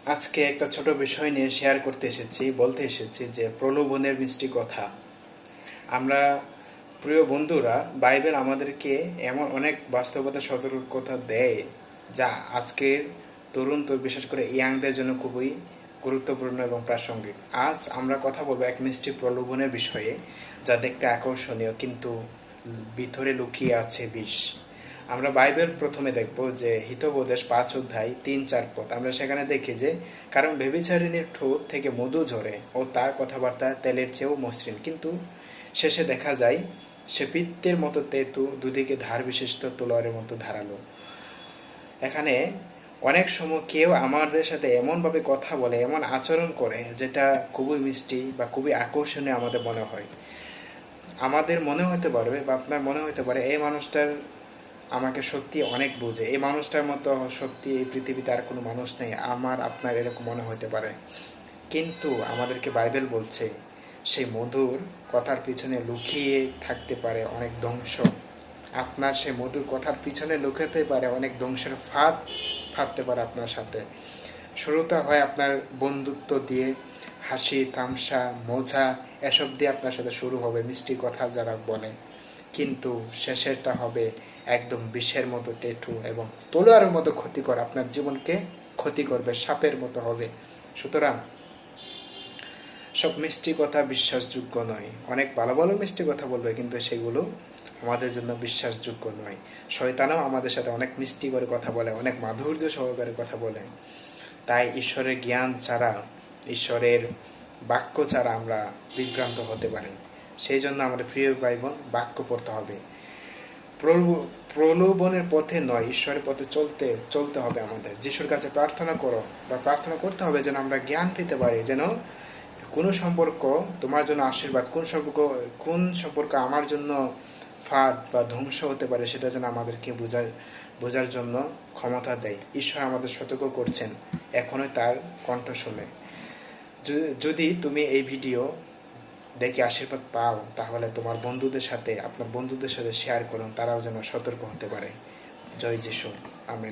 আজকে একটা ছোট বিষয় নিয়ে শেয়ার করতে এসেছি, বলতে এসেছি যে প্রলোভনের মিষ্টি কথা। আমরা প্রিয় বন্ধুরা, বাইবেল আমাদেরকে এমন অনেক বাস্তবতা সতর্কতা দেয় যা আজকের তরুণ তো বিশেষ করে ইয়াংদের জন্য খুবই গুরুত্বপূর্ণ এবং প্রাসঙ্গিক। আজ আমরা কথা বলবো এক মিষ্টি প্রলোভনের বিষয়ে, যা দেখতে আকর্ষণীয় কিন্তু ভিতরে লুকিয়ে আছে বিষ। আমরা বাইবেল প্রথমে দেখব যে হিতোপদেশ 5 অধ্যায় 3-4 পদ। আমরা সেখানে দেখি যে কারণ ব্যভিচারিণীর ঠোঁট থেকে মধু ঝরে ও তার কথাবার্তা তেলের চেয়েও মসৃণ, কিন্তু শেষে দেখা যায় সে পিত্তের মতো তেতু, দুদিকে ধার বিশিষ্ট তলোয়ারের মতো ধারালো। এখানে অনেক সময় কেউ আমাদের সাথে এমনভাবে কথা বলে, এমন আচরণ করে যেটা খুবই মিষ্টি বা খুবই আকর্ষণীয় আমাদের মনে হয়। আমাদের মনে হতে পারবে বা আপনার মনে হতে পারে এই মানুষটার আমাকে সত্যি অনেক বোঝে, এই মানুষটার মতো সত্যি এই পৃথিবীতে আর কোনো মানুষ নেই, আমার আপনার এরকম মনে হতে পারে। কিন্তু আমাদেরকে বাইবেল বলছে সেই মধুর কথার পিছনে লুকিয়ে থাকতে পারে অনেক ধ্বংস। আপনার সেই মধুর কথার পিছনে লুকাতে পারে অনেক ধ্বংসের ফাঁদ ফাঁদতে পারে আপনার সাথে। শুরুটা হয় আপনার বন্ধুত্ব দিয়ে, হাসি তামসা মজা এসব দিয়ে আপনার সাথে শুরু হবে মিষ্টি কথা যারা বলে, কিন্তু শেষেরটা হবে একদম বিষের মতো টেটু এবং তলোয়ারের মতো ক্ষতিকর, আপনার জীবনকে ক্ষতি করবে, সাপের মতো হবে। সুতরাং সব মিষ্টি কথা বিশ্বাসযোগ্য নয়। অনেক ভালো ভালো মিষ্টি কথা বলবে, কিন্তু সেগুলো আমাদের জন্য বিশ্বাসযোগ্য নয়। শয়তানও আমাদের সাথে অনেক মিষ্টি করে কথা বলে, অনেক মাধুর্য সহকারে কথা বলে। তাই ঈশ্বরের জ্ঞান ছাড়া, ঈশ্বরের বাক্য ছাড়া আমরা বিভ্রান্ত হতে পারি। সেই জন্য আমাদের প্রিয় ভাই বোন, বাক্য পড়তে হবে। প্রলোভনের পথে নয়, ঈশ্বরের পথে চলতে হবে আমাদের। যিশুর কাছে প্রার্থনা করো বা প্রার্থনা করতে হবে যেন আমরা জ্ঞান পেতে পারি, যেন কোন সম্পর্ক তোমার জন্য আশীর্বাদ, কোন সম্পর্ক আমার জন্য ফাঁদ বা ধ্বংস হতে পারে, সেটা যেন আমাদেরকে বোঝার জন্য ক্ষমতা দেয়। ঈশ্বর আমাদের সতর্ক করছেন, এখনই তার কণ্ঠ শুনে। যদি তুমি এই ভিডিও দেখে আশীর্বাদ পাও, তাহলে তোমার আপনার বন্ধুদের সাথে শেয়ার করুন, তারাও যেন সতর্ক হতে পারে। জয় যিশু। আমেন।